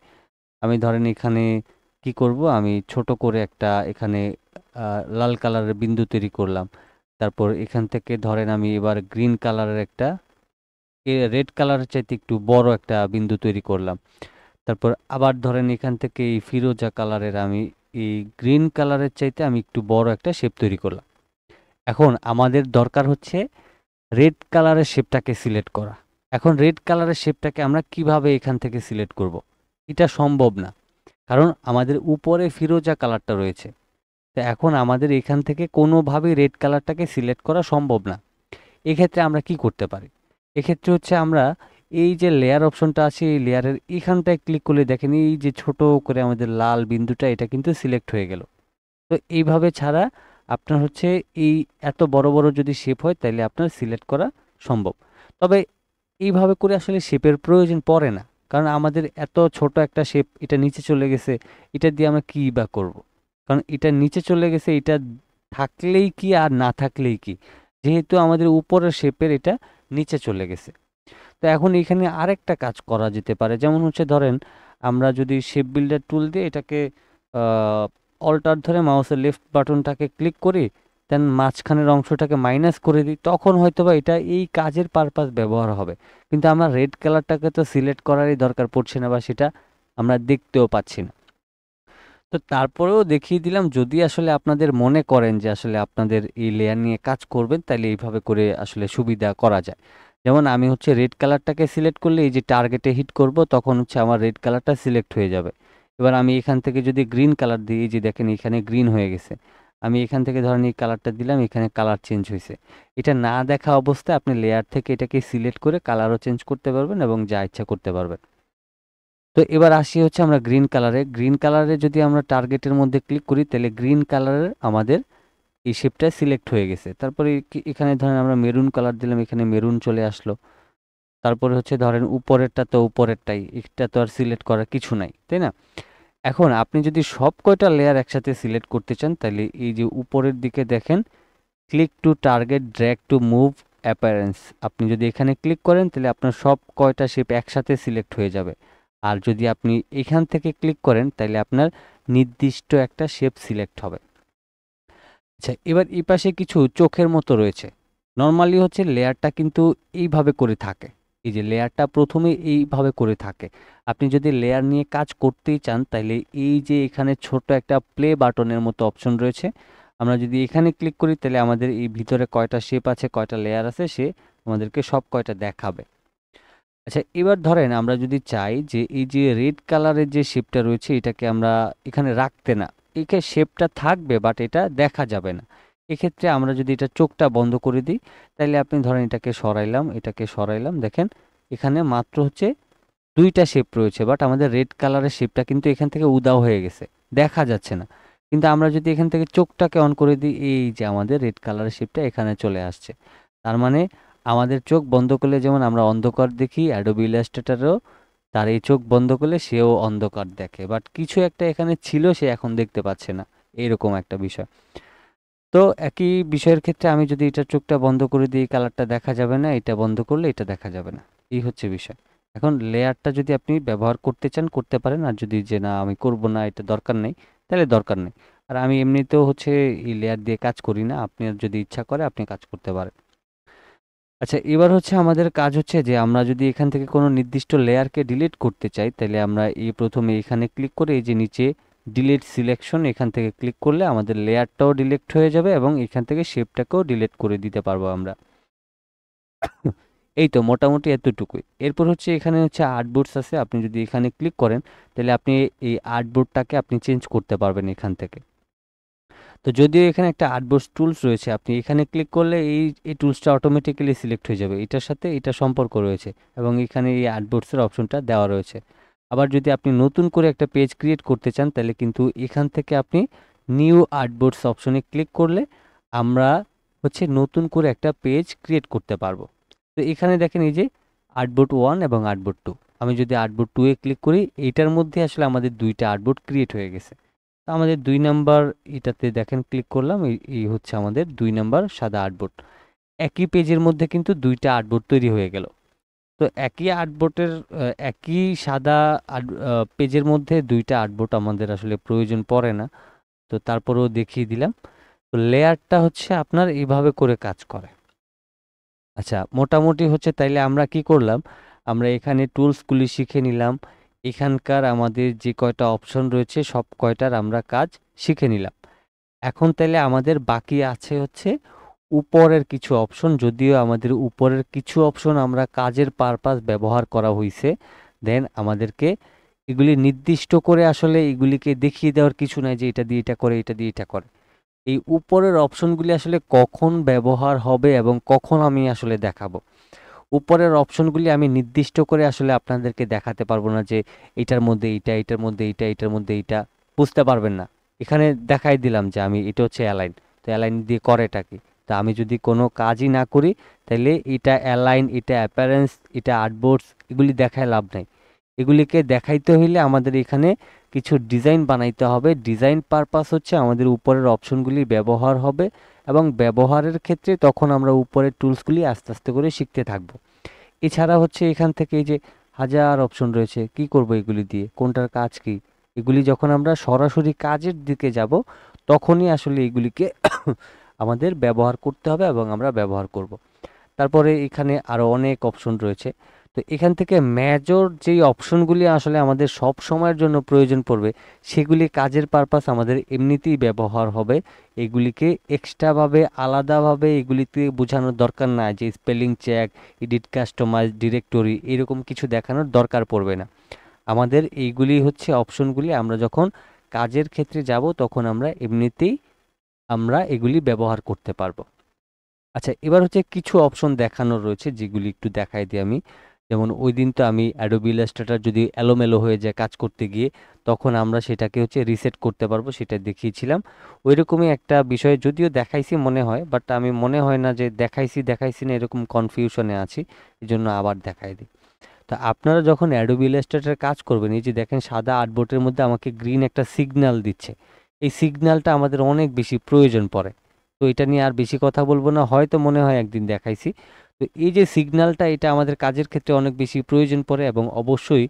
[SPEAKER 1] আমি ধরেন এখানে কি করব, আমি ছোট করে একটা এখানে লাল কালারের বিন্দু তৈরি করলাম। তারপর এখান থেকে ধরেন আমি এবার গ্রিন কালারের একটা, রেড কালারের চাইতে একটু বড় একটা বিন্দু তৈরি করলাম। তারপর আবার ধরেন এখান থেকে এই ফিরোজা কালারের আমি এই গ্রিন কালারের চাইতে আমি একটু বড় একটা শেপ তৈরি করলাম। এখন আমাদের দরকার হচ্ছে রেড কালারের শেপটাকে সিলেক্ট করা। এখন রেড কালারের শেপটাকে আমরা কিভাবে এখান থেকে সিলেক্ট করব? এটা সম্ভব না, কারণ আমাদের উপরে ফিরোজা কালারটা রয়েছে। তো এখন আমাদের এখান থেকে কোনোভাবেই রেড কালারটাকে সিলেক্ট করা সম্ভব না। এক্ষেত্রে আমরা কি করতে পারি? এক্ষেত্রে হচ্ছে আমরা এই যে লেয়ার অপশনটা আছে, এই লেয়ারের এখানটায় ক্লিক করলে দেখেন এই যে ছোট করে আমাদের লাল বিন্দুটা, এটা কিন্তু সিলেক্ট হয়ে গেল। তো এইভাবে ছাড়া আপনার হচ্ছে এই এত বড় বড় যদি শেপ হয় তাহলে আপনার সিলেক্ট করা সম্ভব। তবে এইভাবে করে আসলে শেপের প্রয়োজন পড়ে না, কারণ আমাদের এত ছোট একটা শেপ, এটা নিচে চলে গেছে, এটা দিয়ে আমরা কী বা করব? কারণ এটা নিচে চলে গেছে, এটা থাকলেই কি আর না থাকলেই কি, যেহেতু আমাদের উপরের শেপের এটা নিচে চলে গেছে। তো এখন এখানে আরেকটা কাজ করা যেতে পারে, যেমন হচ্ছে ধরেন আমরা যদি শেপ বিল্ডার টুল দিয়ে এটাকে অল্টার ধরে মাউসের লেফট বাটনটাকে ক্লিক করি, দেন মাঝখানের অংশটাকে মাইনাস করে দিই, তখন হয়তোবা এটা এই কাজের পারপাস ব্যবহার হবে। কিন্তু আমার রেড কালারটাকে তো সিলেক্ট করারই দরকার পড়ছে না, বা সেটা আমরা দেখতেও পাচ্ছি না। তো তারপরেও দেখিয়ে দিলাম, যদি আসলে আপনাদের মনে করেন যে আসলে আপনাদের এই লেয়ার নিয়ে কাজ করবেন, তাহলে এইভাবে করে আসলে সুবিধা করা যায়। যেমন আমি হচ্ছে রেড কালারটাকে সিলেক্ট করলে এই যে টার্গেটে হিট করব, তখন হচ্ছে আমার রেড কালারটা সিলেক্ট হয়ে যাবে। এবার আমি এখান থেকে যদি গ্রিন কালার দিই, এই যে দেখেন এখানে গ্রিন হয়ে গেছে। আমি এখান থেকে ধরেন এই কালারটা দিলাম, এখানে কালার চেঞ্জ হয়েছে। এটা না দেখা অবস্থায় আপনি লেয়ার থেকে এটাকে সিলেক্ট করে কালারও চেঞ্জ করতে পারবেন এবং যা ইচ্ছা করতে পারবেন। তো এবার আসি হচ্ছে আমরা গ্রিন কালারে যদি আমরা টার্গেটের মধ্যে ক্লিক করি, তাহলে গ্রিন কালারের আমাদের এই শেপটা সিলেক্ট হয়ে গেছে। তারপরে এখানে ধরেন আমরা মেরুন কালার দিলাম, এখানে মেরুন চলে আসলো। তারপরে হচ্ছে ধরেন উপরেরটা তো উপরেরটাই, এটা তো আর সিলেক্ট করার কিছু নাই, তাই না? এখন আপনি যদি সব কয়টা লেয়ার একসাথে সিলেক্ট করতে চান, তাহলে এই যে উপরের দিকে দেখেন click to target drag to move অ্যাপারেন্স, আপনি যদি এখানে ক্লিক করেন তাহলে আপনার সব কয়টা শেপ একসাথে সিলেক্ট হয়ে যাবে। আর যদি আপনি এখান থেকে ক্লিক করেন তাহলে আপনার নির্দিষ্ট একটা শেপ সিলেক্ট হবে। আচ্ছা, এবার এই পাশে কিছু চোখের মতো রয়েছে। নর্মালি হচ্ছে লেয়ারটা কিন্তু এইভাবে করে থাকে, এই যে লেয়ারটা প্রথমে এইভাবে করে থাকে। আপনি যদি লেয়ার নিয়ে কাজ করতেই চান তাহলে এই যে এখানে ছোট একটা প্লে বাটনের মতো অপশন রয়েছে, আমরা যদি এখানে ক্লিক করি তাহলে আমাদের এই ভিতরে কয়টা শেপ আছে, কয়টা লেয়ার আছে, সে আমাদেরকে সব কয়টা দেখাবে। আচ্ছা, এবার ধরেন আমরা যদি চাই যে এই যে রেড কালারের যে শেপটা রয়েছে এটাকে আমরা এখানে রাখতে না, এখানে শেপটা থাকবে বাট এটা দেখা যাবে না। এক্ষেত্রে আমরা যদি এটা চোখটা বন্ধ করে দিই তাহলে আপনি ধরেন এটাকে সরাইলাম, এটাকে সরাইলাম, দেখেন এখানে মাত্র হচ্ছে দুইটা শেপ রয়েছে, বাট আমাদের রেড কালারের শেপটা কিন্তু এখান থেকে উধাও হয়ে গেছে, দেখা যাচ্ছে না। কিন্তু আমরা যদি এখান থেকে চোখটাকে অন করে দিই, এই যে আমাদের রেড কালারের শেপটা এখানে চলে আসছে। তার মানে আমাদের চোখ বন্ধ করলে যেমন আমরা অন্ধকার দেখি, অ্যাডোবি ইলাস্ট্রেটরও তার এই চোখ বন্ধ করলে সেও অন্ধকার দেখে, বাট কিছু একটা এখানে ছিল সে এখন দেখতে পাচ্ছে না, এরকম একটা বিষয়। তো একই বিষয়ের ক্ষেত্রে আমি যদি এটা চোখটা বন্ধ করে দিই কালারটা দেখা যাবে না, এটা বন্ধ করলে এটা দেখা যাবে না, এই হচ্ছে বিষয়। এখন লেয়ারটা যদি আপনি ব্যবহার করতে চান করতে পারেন, আর যদি যে না আমি করব না এটা দরকার নেই তাহলে দরকার নেই। আর আমি এমনিতেও হচ্ছে এই লেয়ার দিয়ে কাজ করি না, আপনার যদি ইচ্ছা করে আপনি কাজ করতে পারেন। আচ্ছা, এবার হচ্ছে আমাদের কাজ হচ্ছে যে আমরা যদি এখান থেকে কোনো নির্দিষ্ট লেয়ারকে ডিলিট করতে চাই তাহলে আমরা এই প্রথমে এখানে ক্লিক করে এই যে নিচে ডিলিট সিলেকশন এখান থেকে ক্লিক করলে আমাদের লেয়ারটাও ডিলিট হয়ে যাবে এবং এখান থেকে শেপটাকেও ডিলিট করে দিতে পারবো আমরা। এই তো মোটামুটি এতটুকুই। এরপর হচ্ছে এখানে হচ্ছে আর্টবোর্ডস আছে, আপনি যদি এখানে ক্লিক করেন তাহলে আপনি এই আর্টবোর্ডটাকে আপনি চেঞ্জ করতে পারবেন এখান থেকে। তো যদিও এখানে একটা আর্টবোর্ডস টুলস রয়েছে, আপনি এখানে ক্লিক করলে এই টুলসটা অটোমেটিক্যালি সিলেক্ট হয়ে যাবে, এটার সাথে এটা সম্পর্ক রয়েছে এবং এখানে এই আর্টবোর্ডসের অপশনটা দেওয়া রয়েছে। আবার যদি আপনি নতুন করে একটা পেজ ক্রিয়েট করতে চান তাহলে কিন্তু এখান থেকে আপনি নিউ আর্টবোর্ডস অপশনে ক্লিক করলে আমরা হচ্ছে নতুন করে একটা পেজ ক্রিয়েট করতে পারবো। তো এখানে দেখেন এই যে আর্টবোর্ড 1 এবং আর্টবোর্ড 2, আমি যদি আর্টবোর্ড 2 এ ক্লিক করি এইটার মধ্যে আসলে আমাদের দুইটা আর্টবোর্ড ক্রিয়েট হয়ে গেছে। তো আমাদের 2 নাম্বার এটাতে দেখেন ক্লিক করলাম, এই হচ্ছে আমাদের 2 নাম্বার সাদা আর্টবোর্ড। একই পেজের মধ্যে কিন্তু দুইটা আর্টবোর্ড তৈরি হয়ে গেল। তো একই আর্টবোর্ডের একই সাদা পেজের মধ্যে দুইটা আর্টবোর্ড আমাদের আসলে প্রয়োজন পড়ে না, তো তারপরেও দেখিয়ে দিলাম। তো লেয়ারটা হচ্ছে আপনার এইভাবে করে কাজ করে। আচ্ছা, মোটামুটি হচ্ছে তাইলে আমরা কি করলাম, আমরা এখানে টুলসগুলি শিখে নিলাম, এখানকার আমাদের যে কয়টা অপশন রয়েছে সব কয়টার আমরা কাজ শিখে নিলাম। এখন তাইলে আমাদের বাকি আছে হচ্ছে উপরের কিছু অপশন, যদিও আমাদের উপরের কিছু অপশন আমরা কাজের পারপাস ব্যবহার করা হয়েছে, দেন আমাদেরকে এগুলি নির্দিষ্ট করে আসলে এগুলিকে দেখিয়ে দেওয়ার কিছু নাই যে এটা দিয়ে এটা করে, এটা দিয়ে এটা করে। এই উপরের অপশনগুলি আসলে কখন ব্যবহার হবে এবং কখন আমি আসলে দেখাবো, উপরের অপশনগুলি আমি নির্দিষ্ট করে আসলে আপনাদেরকে দেখাতে পারবো না যে এটার মধ্যে এইটা, এটার মধ্যে এইটা, এটার মধ্যে এইটা, বুঝতে পারবেন না। এখানে দেখাই দিলাম যে আমি এটা হচ্ছে অ্যালাইন, তো অ্যালাইন দিয়ে করেটা কি, তা আমি যদি কোনো কাজই না করি তাহলে এটা অ্যালাইন, এটা অ্যাপারেন্স, এটা আর্টবোর্ডস, এগুলি দেখায় লাভ নাই। এগুলিকে দেখাইতে হইলে আমাদের এখানে কিছু ডিজাইন বানাইতে হবে, ডিজাইন পারপাস হচ্ছে আমাদের উপরের অপশনগুলি ব্যবহার হবে এবং ব্যবহারের ক্ষেত্রে তখন আমরা উপরের টুলসগুলি আস্তে আস্তে করে শিখতে থাকবো। এছাড়া হচ্ছে এখান থেকে এই যে হাজার অপশন রয়েছে, কি করব এগুলি দিয়ে, কোনটার কাজ কি, এগুলি যখন আমরা সরাসরি কাজের দিকে যাব তখনই আসলে এগুলিকে আমাদের ব্যবহার করতে হবে এবং আমরা ব্যবহার করব। তারপরে এখানে আরও অনেক অপশন রয়েছে। তো এখান থেকে মেজর যেই অপশনগুলি আসলে আমাদের সব সময়ের জন্য প্রয়োজন পড়বে সেগুলি কাজের পারপাস আমাদের এমনিতেই ব্যবহার হবে, এগুলিকে এক্সট্রাভাবে আলাদাভাবে এগুলিতে বোঝানোর দরকার নাই যে spelling check, edit, customise, directory এরকম কিছু দেখানোর দরকার পড়বে না। আমাদের এইগুলি হচ্ছে অপশনগুলি আমরা যখন কাজের ক্ষেত্রে যাব তখন আমরা এমনিতেই আমরা এগুলি ব্যবহার করতে পারবো। আচ্ছা, এবার হচ্ছে কিছু অপশন দেখানোর রয়েছে যেগুলি একটু দেখাই দিই আমি। যেমন ওই দিন তো আমি অ্যাডোবি ইলাস্ট্রেটর যদি এলোমেলো হয়ে যায় কাজ করতে গিয়ে তখন আমরা সেটাকে হচ্ছে রিসেট করতে পারবো, সেটা দেখিয়েছিলাম। ওই রকমই একটা বিষয় যদিও দেখাইছি মনে হয়, বাট আমি মনে হয় না যে দেখাইছি দেখাইছি না এরকম কনফিউশনে আছি, এই জন্য আবার দেখাই দিই। তো আপনারা যখন অ্যাডোবি ইলাস্ট্রেটর কাজ করবেন এই যে দেখেন সাদা আর্টবোর্ডের মধ্যে আমাকে গ্রিন একটা সিগন্যাল দিচ্ছে, এই সিগন্যালটা আমাদের অনেক বেশি প্রয়োজন পড়ে। তো এটা নিয়ে আর বেশি কথা বলবো না, হয়তো মনে হয় একদিন দেখাইছি। তো এই যে সিগন্যালটা এটা আমাদের কাজের ক্ষেত্রে অনেক বেশি প্রয়োজন পড়ে এবং অবশ্যই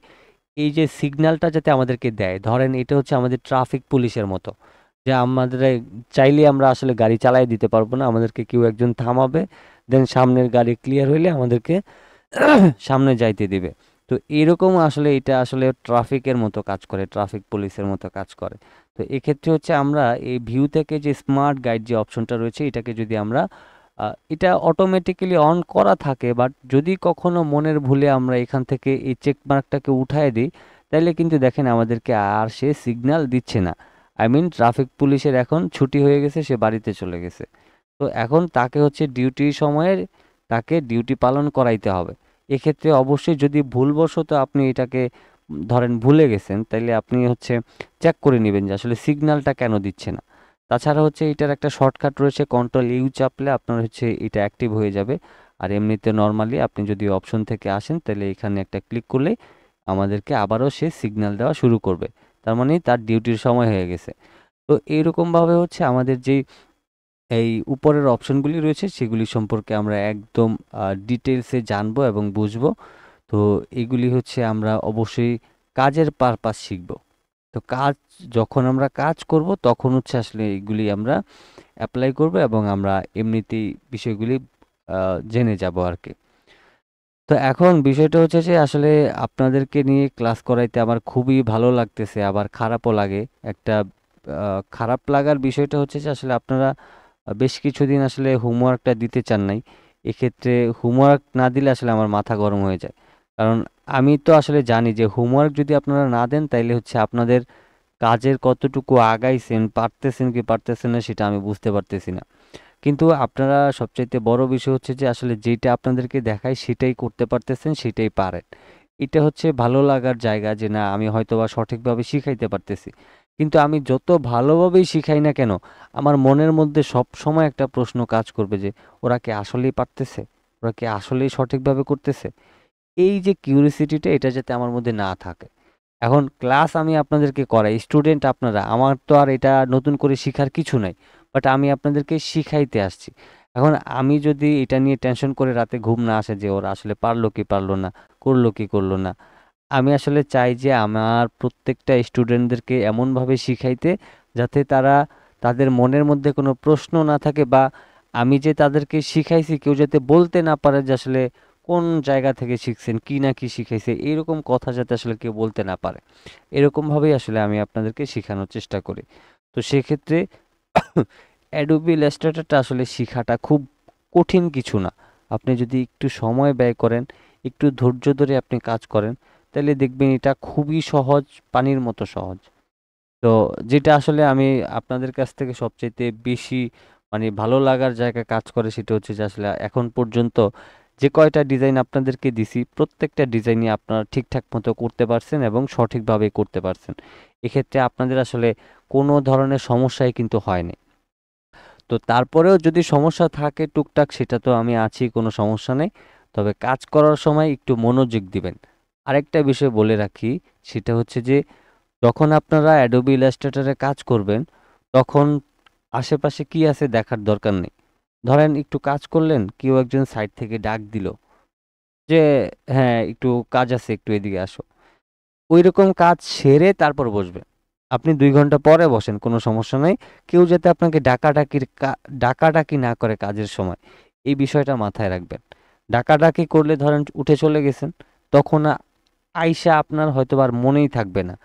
[SPEAKER 1] এই যে সিগন্যালটা যাতে আমাদেরকে দেয়, ধরেন এটা হচ্ছে আমাদের ট্রাফিক পুলিশের মতো, যে আমাদের চাইলে আমরা আসলে গাড়ি চালাই দিতে পারবো না, আমাদেরকে কেউ একজন থামাবে, দেন সামনের গাড়ি ক্লিয়ার হইলে আমাদেরকে সামনে যাইতে দিবে। তো এরকম আসলে এটা আসলে ট্রাফিকের মতো কাজ করে, ট্রাফিক পুলিশের মতো কাজ করে। তো এক্ষেত্রে হচ্ছে আমরা এই ভিউ থেকে যে স্মার্ট গাইড যে অপশনটা রয়েছে এটাকে যদি আমরা এটা অটোমেটিক্যালি অন করা থাকে, বাট যদি কখনো মনের ভুলে আমরা এখান থেকে এই চেক মার্কটাকে উঠায় দিই, তাইলে কিন্তু দেখেন আমাদেরকে আর সে সিগন্যাল দিচ্ছে না। আই মিন ট্রাফিক পুলিশের এখন ছুটি হয়ে গেছে, সে বাড়িতে চলে গেছে। তো এখন তাকে হচ্ছে ডিউটি সময়ের তাকে ডিউটি পালন করাইতে হবে। এক্ষেত্রে অবশ্যই যদি ভুলবশত আপনি এটাকে ধরেন ভুলে গেছেন, তাইলে আপনি হচ্ছে চেক করে নেবেন যে আসলে সিগন্যালটা কেন দিচ্ছে না। তাছাড়া হচ্ছে এটার একটা শর্টকাট রয়েছে, কন্ট্রোল ইউ চাপলে আপনার হচ্ছে এটা অ্যাক্টিভ হয়ে যাবে। আর এমনিতে নর্মালি আপনি যদি অপশন থেকে আসেন তাহলে এখানে একটা ক্লিক করলে আমাদেরকে আবারও সে সিগন্যাল দেওয়া শুরু করবে। তার মানে তার ডিউটির সময় হয়ে গেছে। তো এইরকমভাবে হচ্ছে আমাদের যেই এই উপরের অপশনগুলি রয়েছে সেগুলি সম্পর্কে আমরা একদম ডিটেলসে জানবো এবং বুঝবো। তো এগুলি হচ্ছে আমরা অবশ্যই কাজের পারপাস শিখব। তো কাজ যখন আমরা কাজ করব তখন হচ্ছে আসলে এগুলি আমরা অ্যাপ্লাই করব এবং আমরা এমনিতেই বিষয়গুলি জেনে যাব আর কি। তো এখন বিষয়টা হচ্ছে যে আসলে আপনাদেরকে নিয়ে ক্লাস করাইতে আমার খুবই ভালো লাগতেছে, আবার খারাপও লাগে। একটা খারাপ লাগার বিষয়টা হচ্ছে যে আসলে আপনারা বেশ কিছুদিন আসলে হোমওয়ার্কটা দিতে চান নাই। এক্ষেত্রে হোমওয়ার্ক না দিলে আসলে আমার মাথা গরম হয়ে যায়। কারণ আমি তো আসলে জানি যে হোমওয়ার্ক যদি আপনারা না দেন তাইলে হচ্ছে আপনাদের কাজের কতটুকু আগাইছেন, পারতেছেন কি পারতেছেন না সেটা আমি বুঝতে পারতেছি না। কিন্তু আপনারা সবচাইতে বড় বিষয় হচ্ছে যে আসলে যেটা আপনাদেরকে দেখায় সেটাই করতে পারতেছেন, সেটাই পারেন। এটা হচ্ছে ভালো লাগার জায়গা যে না আমি হয়তোবা সঠিকভাবে শিখাইতে পারতেছি। কিন্তু আমি যত ভালোভাবেই শিখাই না কেন, আমার মনের মধ্যে সবসময় একটা প্রশ্ন কাজ করবে যে ওরা কি আসলেই পারতেছে? ওরা কি আসলেই সঠিকভাবে করতেছে? এই যে কিউরিওসিটিটা এটা যাতে আমার মধ্যে না থাকে। এখন ক্লাস আমি আপনাদেরকে করাই, স্টুডেন্ট আপনারা, আমার তো আর এটা নতুন করে শিখার কিছু নাই। বাট আমি আপনাদেরকে শিখাইতে আসছি। এখন আমি যদি এটা নিয়ে টেনশন করে রাতে ঘুম না আসে যে ওরা আসলে পারলো কি পারলো না, করলো কি করলো না, আমি আসলে চাই যে আমার প্রত্যেকটা স্টুডেন্টদেরকে এমনভাবে শিখাইতে যাতে তারা তাদের মনের মধ্যে কোনো প্রশ্ন না থাকে, বা আমি যে তাদেরকে শিখাইছি কেউ যাতে বলতে না পারে যে আসলে কোন জায়গা থেকে শিখছেন, কি না কি শিখাইছে, এইরকম কথা যাতে আসলে কেউ বলতে না পারে। এরকমভাবেই আসলে আমি আপনাদেরকে শেখানোর চেষ্টা করি। তো সেক্ষেত্রে অ্যাডোবি ইলাস্ট্রেটরটা আসলে শিখাটা খুব কঠিন কিছু না। আপনি যদি একটু সময় ব্যয় করেন, একটু ধৈর্য ধরে আপনি কাজ করেন, তাহলে দেখবেন এটা খুবই সহজ, পানির মতো সহজ। তো যেটা আসলে আমি আপনাদের কাছ থেকে সবচাইতে বেশি মানে ভালো লাগার জায়গায় কাজ করে সেটা হচ্ছে যে আসলে এখন পর্যন্ত যে কয়টা ডিজাইন আপনাদেরকে দিছি প্রত্যেকটা ডিজাইনই আপনারা ঠিকঠাক মতো করতে পারছেন এবং সঠিকভাবে করতে পারছেন। এক্ষেত্রে আপনাদের আসলে কোনো ধরনের সমস্যাই কিন্তু হয়নি। তো তারপরেও যদি সমস্যা থাকে টুকটাক সেটা তো আমি আছি, কোনো সমস্যা নেই। তবে কাজ করার সময় একটু মনোযোগ দিবেন। আরেকটা বিষয় বলে রাখি, সেটা হচ্ছে যে যখন আপনারা অ্যাডোবি ইলাস্ট্রেটরে কাজ করবেন তখন আশেপাশে কি আছে দেখার দরকার নেই। ধরেন একটু কাজ করলেন, কেউ একজন সাইড থেকে ডাক দিল যে হ্যাঁ একটু কাজ আছে, একটু এদিকে আসো। ওইরকম কাজ সেরে তারপর বসবেন। আপনি ২ ঘন্টা পরে বসেন, কোনো সমস্যা নাই। কেউ যাতে আপনাকে ডাকাডাকি না করে কাজের সময়, এই বিষয়টা মাথায় রাখবেন। ডাকাডাকি করলে ধরেন উঠে চলে গেছেন, তখন আইসা আপনার হয়তোবা আর মনেই থাকবে না।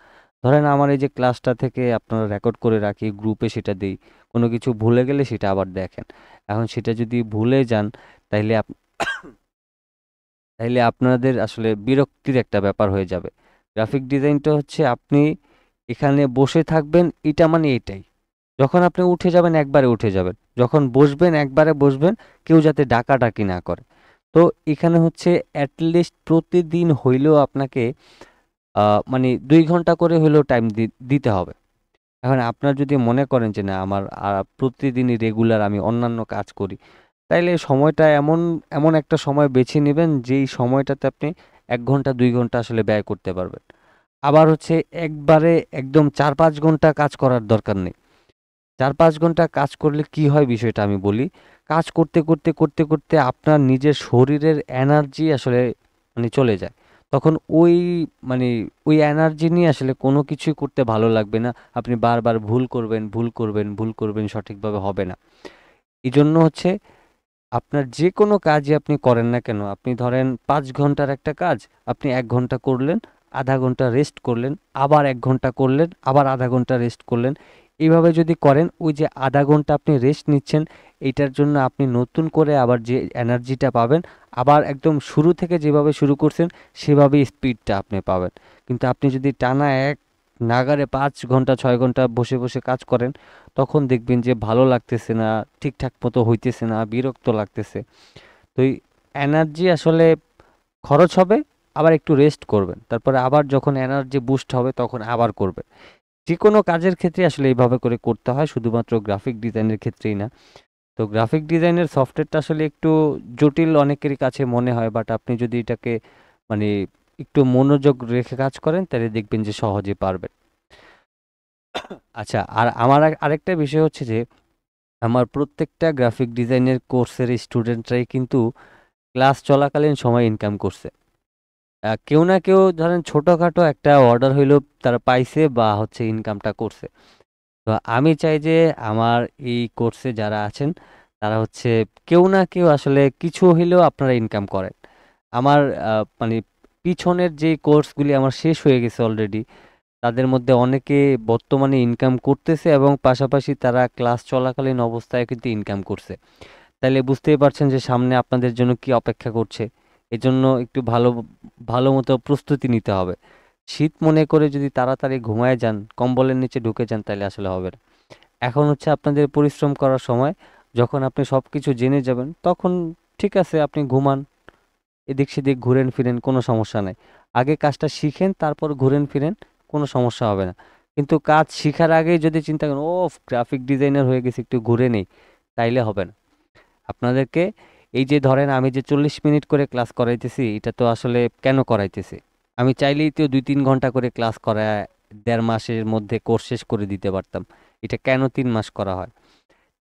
[SPEAKER 1] ধরেন আমার এই যে ক্লাসটা থেকে আপনারা রেকর্ড করে রাখি, গ্রুপে সেটা দেই। কোনো কিছু ভুলে গেলে সেটা আবার দেখেন। এখন সেটা যদি ভুলে যান তাইলে তাইলে আপনাদের আসলে বিরক্তির একটা ব্যাপার হয়ে যাবে। গ্রাফিক ডিজাইনটা হচ্ছে আপনি এখানে বসে থাকবেন, এটা মানে এটাই। যখন আপনি উঠে যাবেন একবারে উঠে যাবেন, যখন বসবেন একবারে বসবেন, কেউ যাতে ডাকাডাকি না করে। তো এখানে হচ্ছে অ্যাটলিস্ট প্রতিদিন হইলেও আপনাকে মানে ২ ঘন্টা করে হইলেও টাইম দিতে হবে। এখন আপনার যদি মনে করেন যে না আমার প্রতিদিনই রেগুলার আমি অন্যান্য কাজ করি, তাইলে সময়টা এমন এমন একটা সময় বেছে নেবেন যেই সময়টাতে আপনি ১ ঘন্টা ২ ঘন্টা আসলে ব্যয় করতে পারবেন। আবার হচ্ছে একবারে একদম ৪-৫ ঘন্টা কাজ করার দরকার নেই। ৪-৫ ঘন্টা কাজ করলে কি হয় বিষয়টা আমি বলি। কাজ করতে আপনার নিজের শরীরের এনার্জি আসলে মানে চলে যায়। তখন মানে ওই এনার্জি নিয়ে আসলে কোনো কিছুই করতে ভালো লাগবে না। আপনি বারবার ভুল করবেন, সঠিকভাবে হবে না। এজন্য হচ্ছে আপনার যে কোনো কাজই আপনি করেন না কেন, আপনি ধরেন 5 ঘন্টার একটা কাজ, আপনি 1 ঘন্টা করলেন, আধা ঘন্টা রেস্ট করলেন, আবার 1 ঘন্টা করলেন, আবার আধা ঘন্টা রেস্ট করলেন। এইভাবে যদি করেন, ওই যে আধা ঘন্টা আপনি রেস্ট নিচ্ছেন, এইটার জন্য আপনি নতুন করে আবার যে এনার্জিটা পাবেন, আবার একদম শুরু থেকে যেভাবে শুরু করছেন সেভাবেই স্পিডটা আপনি পাবেন। কিন্তু আপনি যদি টানা এক নাগাড়ে 5 ঘন্টা 6 ঘন্টা বসে বসে কাজ করেন, তখন দেখবেন যে ভালো লাগতেছে না, ঠিকঠাক মতো হইতেছে না, বিরক্ত লাগতেছে। তো এই এনার্জি আসলে খরচ হবে, আবার একটু রেস্ট করবেন, তারপরে আবার যখন এনার্জি বুস্ট হবে তখন আবার করবেন। যে কোনো কাজের ক্ষেত্রে আসলে এইভাবে করে করতে হয়, শুধুমাত্র গ্রাফিক ডিজাইনের ক্ষেত্রেই না। তো গ্রাফিক ডিজাইনের সফটওয়্যারটা আসলে একটু জটিল অনেকেরই কাছে মনে হয়, বাট আপনি যদি এটাকে মানে একটু মনোযোগ রেখে কাজ করেন তাহলে দেখবেন যে সহজে পারবেন। আচ্ছা, আর আমার আরেকটা বিষয় হচ্ছে যে আমার প্রত্যেকটা গ্রাফিক ডিজাইনের কোর্সের স্টুডেন্টরাই কিন্তু ক্লাস চলাকালীন সময় ইনকাম করছে। কেউ না কেউ ধরেন ছোটখাটো একটা অর্ডার হইলেও তারা পাইছে বা হচ্ছে ইনকামটা করছে। তো আমি চাই যে আমার এই কোর্সে যারা আছেন তারা হচ্ছে কেউ না কেউ আসলে কিছু হইলেও আপনারা ইনকাম করেন। আমার মানে পিছনের যে কোর্সগুলি আমার শেষ হয়ে গেছে অলরেডি, তাদের মধ্যে অনেকে বর্তমানে ইনকাম করতেছে এবং পাশাপাশি তারা ক্লাস চলাকালীন অবস্থায় কিন্তু ইনকাম করছে। তাইলে বুঝতেই পারছেন যে সামনে আপনাদের জন্য কি অপেক্ষা করছে। এজন্য একটু ভালো মতো প্রস্তুতি নিতে হবে। শীত মনে করে যদি তাড়াতাড়ি ঘুমায় যান, কম্বলের নিচে ঢুকে যান, তাহলে আসলে হবে না। এখন হচ্ছে আপনাদের পরিশ্রম করার সময়। যখন আপনি সবকিছু জেনে যাবেন, তখন ঠিক আছে আপনি ঘুমান, এদিক সেদিক ঘুরেন ফিরেন, কোনো সমস্যা নাই। আগে কাজটা শিখেন, তারপর ঘুরেন ফিরেন, কোনো সমস্যা হবে না। কিন্তু কাজ শিখার আগেই যদি চিন্তা করেন, ও গ্রাফিক ডিজাইনার হয়ে গেছি একটু ঘুরে নেই, তাইলে হবে না। আপনাদেরকে এই যে ধরেন আমি যে 40 মিনিট করে ক্লাস করাইতেছি, এটা তো আসলে কেন করাইতেছি? আমি চাইলেই তো 2-3 ঘন্টা করে ক্লাস করায় 1.5 মাসের মধ্যে কোর্স শেষ করে দিতে পারতাম। এটা কেন 3 মাস করা হয়?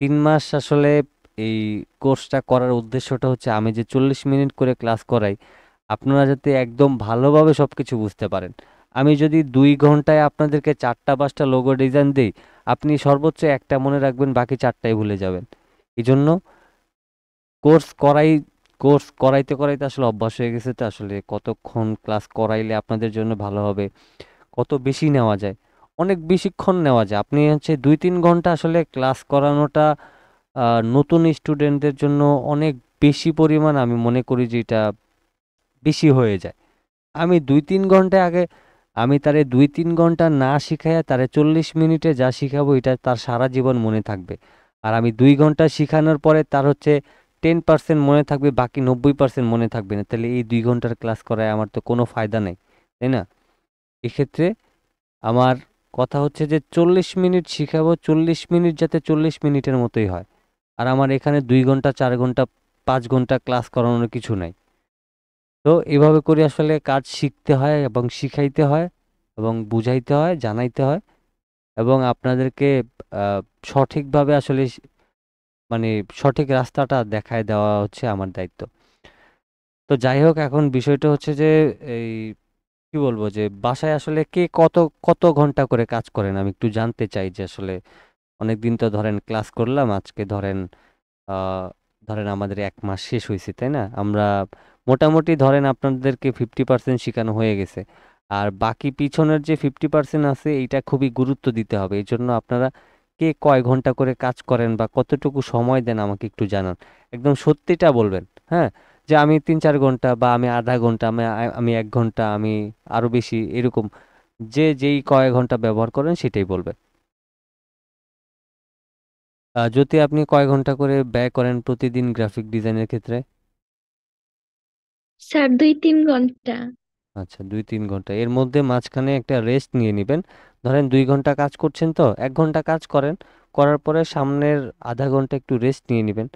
[SPEAKER 1] 3 মাস আসলে এই কোর্সটা করার উদ্দেশ্যটা হচ্ছে আমি যে 40 মিনিট করে ক্লাস করাই, আপনারা যাতে একদম ভালোভাবে সবকিছু বুঝতে পারেন। আমি যদি 2 ঘন্টায় আপনাদেরকে 4টা 5টা লোগো ডিজাইন দিই, আপনি সর্বোচ্চ একটা মনে রাখবেন, বাকি 4টাই ভুলে যাবেন। এই জন্য কোর্স করাই কোর্স করাইতে করাইতে আসলে অভ্যাস হয়ে গেছে। তো আসলে কতক্ষণ ক্লাস করাইলে আপনাদের জন্য ভালো হবে, কত বেশি নেওয়া যায়, অনেক বেশিক্ষণ নেওয়া যায়। আপনি হচ্ছে 2-3 ঘন্টা আসলে ক্লাস করানোটা নতুন স্টুডেন্টদের জন্য অনেক বেশি পরিমাণ, আমি মনে করি যে এটা বেশি হয়ে যায়। আমি 2-3 ঘন্টা আগে আমি তারে 2-3 ঘন্টা না শিখাইয়া তারে 40 মিনিটে যা শিখাবো এটা তার সারা জীবন মনে থাকবে। আর আমি 2 ঘন্টা শিখানোর পরে তার হচ্ছে 10% মনে থাকবে, বাকি 90% মনে থাকবে না। তাহলে এই 2 ঘন্টার ক্লাস করায় আমার তো কোনো ফায়দা নেই, তাই না? এক্ষেত্রে আমার কথা হচ্ছে যে 40 মিনিট শিখাবো, 40 মিনিট যাতে 40 মিনিটের মতোই হয়। আর আমার এখানে 2 ঘন্টা 4 ঘন্টা 5 ঘন্টা ক্লাস করানোর কিছু নাই। তো এভাবে করে আসলে কাজ শিখতে হয় এবং শিখাইতে হয় এবং বুঝাইতে হয়, জানাইতে হয়, এবং আপনাদেরকে আহ, সঠিকভাবে আসলে মানে সঠিক রাস্তাটা দেখায় দেওয়া হচ্ছে আমার দায়িত্ব। তো যাই হোক, এখন বিষয়টা হচ্ছে যে এই কি বলবো, যে বাসায় আসলে কে কত কত ঘন্টা করে কাজ করেন আমি একটু জানতে চাই। যে আসলে অনেকদিন তো ধরেন ক্লাস করলাম, আজকে ধরেন আহ, ধরেন আমাদের 1 মাস শেষ হয়েছে, তাই না? আমরা মোটামুটি ধরেন আপনাদেরকে 50% শেখানো হয়ে গেছে। আর বাকি পিছনের যে 50% আছে এইটা খুবই গুরুত্ব দিতে হবে। এই জন্য আপনারা কে কয় ঘন্টা করে কাজ করেন বা কতটুকু সময় দেন আমাকে একটু জানান। একদম সত্যিটা বলবেন, হ্যাঁ? যে আমি 3-4 ঘন্টা বা আমি আধা ঘন্টা, আমি 1 ঘন্টা, আমি আরো বেশি, এরকম যে যেই কয় ঘন্টা ব্যবহার করেন সেটাই বলবেন। যদি আপনি কয় ঘন্টা করে ব্যয় করেন প্রতিদিন গ্রাফিক ডিজাইনের ক্ষেত্রে?
[SPEAKER 3] স্যার 2-3 ঘন্টা।
[SPEAKER 1] আচ্ছা, 2-3 ঘন্টা, এর মধ্যে মাঝখানে একটা রেস্ট নিয়ে নেবেন। ধরেন 2 ঘন্টা কাজ করছেন, তো 1 ঘন্টা কাজ করেন, করার পরে সামনের আধা ঘন্টা একটু রেস্ট নিয়ে নেবেন।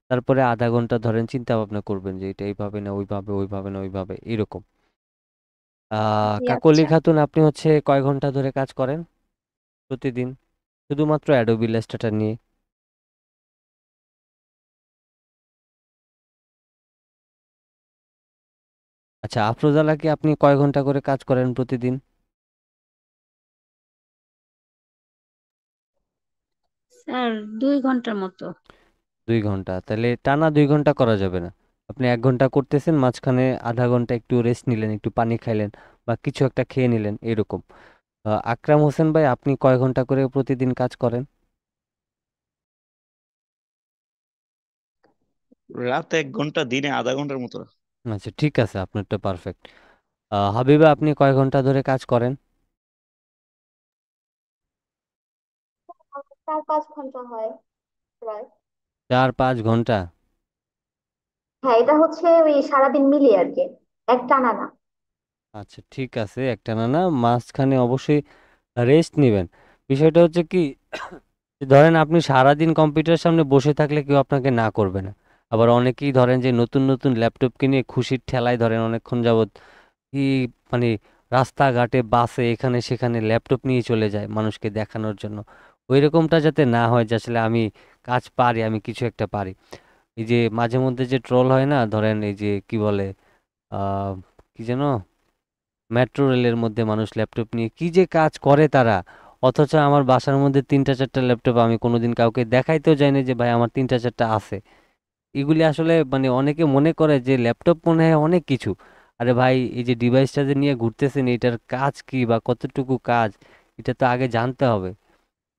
[SPEAKER 1] তারপরে আধা ঘন্টা ধরেন চিন্তা ভাবনা করবেন যে এটা এইভাবে না ওইভাবে, ওইভাবে না ওইভাবে, এরকম।
[SPEAKER 3] জি
[SPEAKER 1] কাকলি
[SPEAKER 3] আচ্ছা।
[SPEAKER 1] খাতুন, আপনি হচ্ছে কয় ঘন্টা ধরে কাজ করেন প্রতিদিন, শুধুমাত্র অ্যাডোবি ইলাস্ট্রেটর নিয়ে? আচ্ছা, আফরোজা কি আপনি কয় ঘন্টা করে কাজ করেন প্রতিদিন?
[SPEAKER 4] স্যার 2 ঘন্টার মতো।
[SPEAKER 1] 2 ঘন্টা, তাহলে টানা 2 ঘন্টা করা যাবে না। আপনি 1 ঘন্টা করতেছেন, মাঝখানে আধা ঘন্টা একটু রেস্ট নিলেন, একটু পানি খাইলেন বা কিছু একটা খেয়ে নিলেন, এরকম। আকরাম হোসেন ভাই, আপনি কয় ঘন্টা করে প্রতিদিন কাজ করেন?
[SPEAKER 2] রাতে 1 ঘন্টা, দিনে আধা ঘন্টার মতো।
[SPEAKER 1] আচ্ছা, ঠিক আছে, আপনারটা পারফেক্ট। হাবিবা, আপনি কয় ঘন্টা ধরে কাজ করেন?
[SPEAKER 4] 4-5 ঘন্টা হয় প্রায়।
[SPEAKER 1] 4-5 ঘন্টা?
[SPEAKER 4] হ্যাঁ, এটা হচ্ছে ওই সারাদিন মিলিয়ে আর কি, এক টানা না।
[SPEAKER 1] আচ্ছা, ঠিক আছে, একটা না না, মাঝখানে অবশ্যই রেস্ট নেবেন। বিষয়টা হচ্ছে কি, ধরেন আপনি সারাদিন কম্পিউটারের সামনে বসে থাকলে কেউ আপনাকে না করবে না। আবার অনেকেই ধরেন যে নতুন নতুন ল্যাপটপ কিনে খুশির ঠেলায় ধরেন অনেকক্ষণ যাবত কি মানে রাস্তাঘাটে বাসে এখানে সেখানে ল্যাপটপ নিয়ে চলে যায় মানুষকে দেখানোর জন্য। ওই রকমটা যাতে না হয়, যে আসলে আমি কাজ পারি, আমি কিছু একটা পারি। এই যে মাঝে মধ্যে যে ট্রোল হয় না, ধরেন এই যে কি বলে, আহ কি যেন, মেট্রো রেলের মধ্যে মানুষ ল্যাপটপ নিয়ে কি যে কাজ করে তারা, অথচ আমার বাসার মধ্যে 3টা 4টা ল্যাপটপ, আমি কোনোদিন কাউকে দেখাইতেও যাই না যে ভাই আমার 3টা 4টা আছে। এগুলি আসলে মানে অনেকে মনে করে যে ল্যাপটপ মনে হয় অনেক কিছু। আরে ভাই, এই যে ডিভাইসটা যে নিয়ে ঘুরতেছেন, এটার কাজ কি বা কতটুকু কাজ, এটা তো আগে জানতে হবে,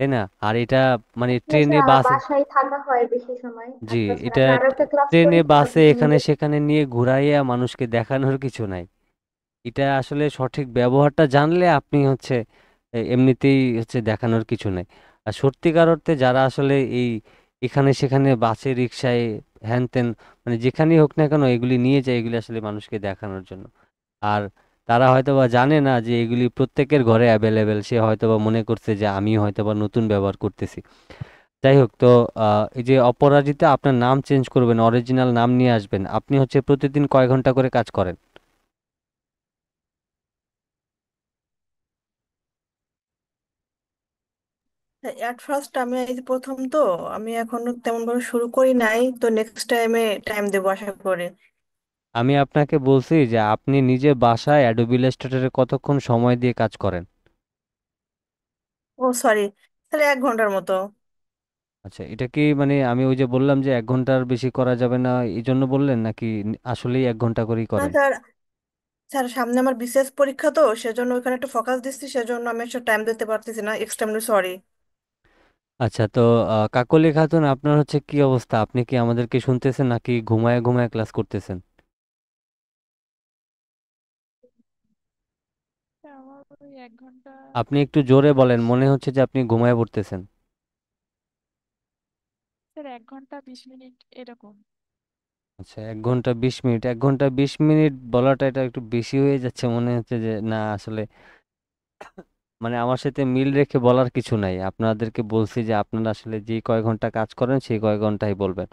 [SPEAKER 1] তাই না? আর এটা মানে ট্রেনে
[SPEAKER 4] এছাড়া
[SPEAKER 1] বাসে,
[SPEAKER 4] বাসায় থাকা হয় বেশি সময়,
[SPEAKER 1] জি,
[SPEAKER 4] আর তাছাড়া
[SPEAKER 1] এটা
[SPEAKER 4] আমি আরো একটা ক্লাস করি,
[SPEAKER 1] ট্রেনে
[SPEAKER 4] আমার
[SPEAKER 1] বাসে
[SPEAKER 4] হচ্ছে
[SPEAKER 1] এখানে
[SPEAKER 4] নিজের।
[SPEAKER 1] সেখানে নিয়ে ঘুরাইয়া মানুষকে দেখানোর কিছু নাই। এটা আসলে সঠিক ব্যবহারটা জানলে আপনি হচ্ছে এমনিতেই হচ্ছে দেখানোর কিছু নাই। আর সত্যিকার অর্থে যারা আসলে এই এখানে সেখানে বাসে রিক্সায় হ্যান ত্যান মানে যেখানেই হোক না কেন এগুলি নিয়ে যায়, এগুলি আসলে মানুষকে দেখানোর জন্য। আর তারা হয়তোবা জানে না যে এগুলি প্রত্যেকের ঘরে অ্যাভেলেবেল, সে হয়তোবা মনে করছে যে আমি হয়তোবা নতুন ব্যবহার করতেছি। যাই হোক, তো এই যে অপরাজিতা, আপনার নাম চেঞ্জ করবেন, অরিজিনাল নাম নিয়ে আসবেন। আপনি হচ্ছে প্রতিদিন কয় ঘন্টা করে কাজ করেন?
[SPEAKER 5] এট ফার্স্ট আমি এই যে প্রথম তো, আমি এখনো তেমন ভাবে শুরু করি নাই, তো নেক্সট টাইমে টাইম দেবো আশা করি।
[SPEAKER 1] আমি আপনাকে বলছি যে আপনি নিজে বাসায় অ্যাডোবি ইলাস্ট্রেটরে কতক্ষণ সময় দিয়ে কাজ করেন?
[SPEAKER 5] ও সরি, তাহলে 1 ঘন্টার মতো।
[SPEAKER 1] আচ্ছা, এটা কি মানে আমি ওই যে বললাম যে 1 ঘন্টার বেশি করা যাবে না, এই জন্য বললেন, নাকি আসলেই 1 ঘন্টা করেই
[SPEAKER 5] না
[SPEAKER 1] করেন?
[SPEAKER 5] স্যার, স্যার সামনে আমার বিসিএস পরীক্ষা, তো সেজন্য ওখানে একটু ফোকাস দিচ্ছি, সেজন্য আমি একটু টাইম দিতে পারতেছি না, এক্সট্রিমলি সরি।
[SPEAKER 1] আচ্ছা, তো কাকলি খাতুন, আপনার হচ্ছে কি অবস্থা? আপনি কি আমাদেরকে শুনতেছেন নাকি ঘুমায় ঘুমায় ক্লাস করতেছেন?
[SPEAKER 6] আমার ওই 1 ঘন্টা।
[SPEAKER 1] আপনি একটু জোরে বলেন, মনে হচ্ছে যে আপনি ঘুমায় পড়তেছেন।
[SPEAKER 6] স্যার 1 ঘন্টা 20 মিনিট এরকম।
[SPEAKER 1] আচ্ছা, 1 ঘন্টা 20 মিনিট, 1 ঘন্টা 20 মিনিট বলাটা এটা একটু বেশি হয়ে যাচ্ছে মনে হচ্ছে, যে না আসলে মানে আমার সাথে মিল রেখে বলার কিছু নাই। আপনাদেরকে বলছি যে আপনারা আসলে যে কয় ঘন্টা কাজ করেন সেই কয় ঘন্টাই বলবেন।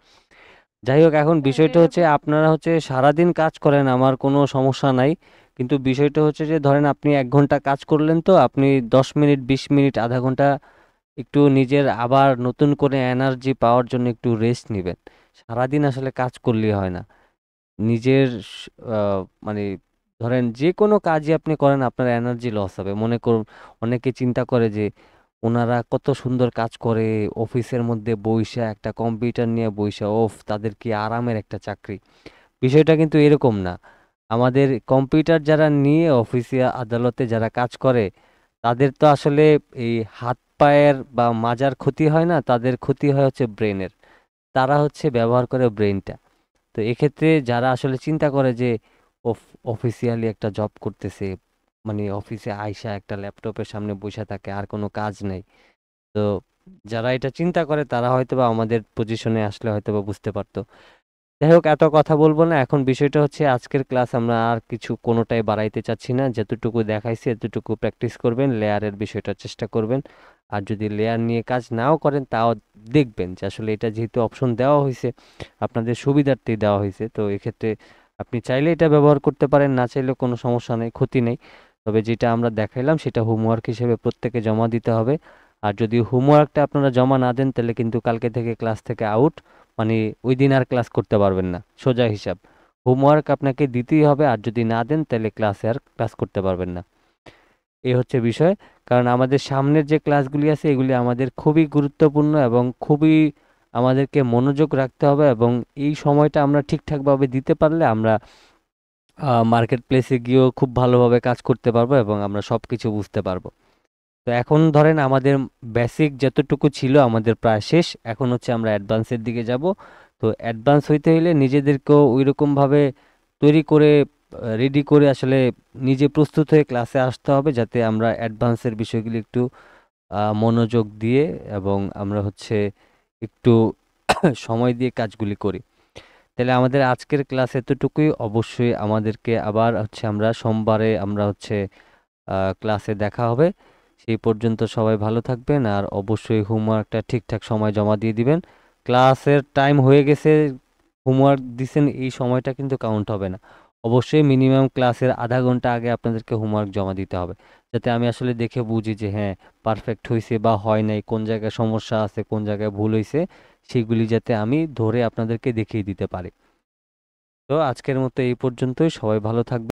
[SPEAKER 1] যাই হোক, এখন
[SPEAKER 6] স্যার
[SPEAKER 1] বিষয়টা হচ্ছে
[SPEAKER 6] এরকম।
[SPEAKER 1] আপনারা হচ্ছে সারাদিন কাজ করেন, আমার কোনো সমস্যা নাই। কিন্তু বিষয়টা হচ্ছে যে ধরেন আপনি 1 ঘন্টা কাজ করলেন, তো আপনি 10 মিনিট 20 মিনিট আধা ঘন্টা একটু নিজের আবার নতুন করে এনার্জি পাওয়ার জন্য একটু রেস্ট নেবেন। সারাদিন আসলে কাজ করলে হয় না। নিজের মানে ধরেন যে কোনো কাজই আপনি করেন আপনার এনার্জি লস হবে। মনে করুন, অনেকে চিন্তা করে যে ওনারা কত সুন্দর কাজ করে, অফিসের মধ্যে বইসা একটা কম্পিউটার নিয়ে বইসা, ওফ তাদের কি আরামের একটা চাকরি। বিষয়টা কিন্তু এরকম না। আমাদের কম্পিউটার যারা নিয়ে অফিসে আদালতে যারা কাজ করে, তাদের তো আসলে এই হাত পায়ের বা মাজার ক্ষতি হয় না, তাদের ক্ষতি হয় হচ্ছে ব্রেনের। তারা হচ্ছে ব্যবহার করে ব্রেনটা। তো এক্ষেত্রে যারা আসলে চিন্তা করে যে অফিসিয়ালি একটা জব করতেছে, মানে অফিসে আইসা একটা ল্যাপটপের সামনে বসে থাকে, আর কোনো কাজ নেই, তো যারা এটা চিন্তা করে তারা হয়তোবা আমাদের পজিশনে আসলে হয়তোবা বুঝতে পারতো। যাই হোক, এত কথা বলবো না। এখন বিষয়টা হচ্ছে আজকের ক্লাস আমরা আর কিছু কোনোটাই বাড়াইতে চাচ্ছি না, যতটুকু দেখাইছি এতটুকু প্র্যাকটিস করবেন, লেয়ারের বিষয়টা চেষ্টা করবেন। আর যদি লেয়ার নিয়ে কাজ নাও করেন তাও দেখবেন যে আসলে এটা যেহেতু অপশন দেওয়া হয়েছে, আপনাদের সুবিধার্থেই দেওয়া হয়েছে, তো এক্ষেত্রে আপনি চাইলে এটা ব্যবহার করতে পারেন, না চাইলে কোনো সমস্যা নেই, ক্ষতি নেই। তবে যেটা আমরা দেখাইলাম সেটা হোমওয়ার্ক হিসেবে প্রত্যেকে জমা দিতে হবে। আর যদি হোমওয়ার্কটা আপনারা জমা না দেন তাহলে কিন্তু কালকে থেকে ক্লাস থেকে আউট, মানে ওই দিন আর ক্লাস করতে পারবেন না, সোজা হিসাব। হোমওয়ার্ক আপনাকে দিতেই হবে, আর যদি না দেন তাহলে ক্লাসে আর ক্লাস করতে পারবেন না। এই হচ্ছে বিষয়। কারণ আমাদের সামনের যে ক্লাসগুলি আছে এগুলি আমাদের খুবই গুরুত্বপূর্ণ এবং খুবই আমাদেরকে মনোযোগ রাখতে হবে এবং এই সময়টা আমরা ঠিকঠাকভাবে দিতে পারলে আমরা মার্কেট প্লেসে গিয়েও খুব ভালোভাবে কাজ করতে পারবো এবং আমরা সব কিছু বুঝতে পারবো। তো এখন ধরেন আমাদের বেসিক যতটুকু ছিল আমাদের প্রায় শেষ, এখন হচ্ছে আমরা অ্যাডভান্সের দিকে যাব। তো অ্যাডভান্স হইতে হলে নিজেদেরকেও ওইরকমভাবে তৈরি করে রেডি করে আসলে নিজে প্রস্তুত হয়ে ক্লাসে আসতে হবে, যাতে আমরা অ্যাডভান্সের বিষয়গুলি একটু মনোযোগ দিয়ে এবং আমরা হচ্ছে একটু সময় দিয়ে কাজগুলি করি। তাহলে আমাদের আজকের ক্লাস এতটুকুই। অবশ্যই আমাদেরকে আবার হচ্ছে আমরা সোমবারে আমরা হচ্ছে ক্লাসে দেখা হবে। সেই পর্যন্ত সবাই ভালো থাকবেন আর অবশ্যই হোমওয়ার্কটা ঠিকঠাক সময় জমা দিয়ে দিবেন। ক্লাসের টাইম হয়ে গেছে, হোমওয়ার্ক দিছেন, এই সময়টা কিন্তু কাউন্ট হবে না। অবশ্যই মিনিমাম ক্লাসের আধা ঘন্টা আগে আপনাদেরকে হোমওয়ার্ক জমা দিতে হবে, যাতে আমি আসলে দেখে বুঝি যে হ্যাঁ পারফেক্ট হয়েছে বা হয় নাই, কোন জায়গায় সমস্যা আছে, কোন জায়গায় ভুল হয়েছে, সেগুলি যাতে আমি ধরে আপনাদেরকে দেখিয়ে দিতে পারি। তো আজকের মতো এই পর্যন্তই। সবাই ভালো থাকবেন।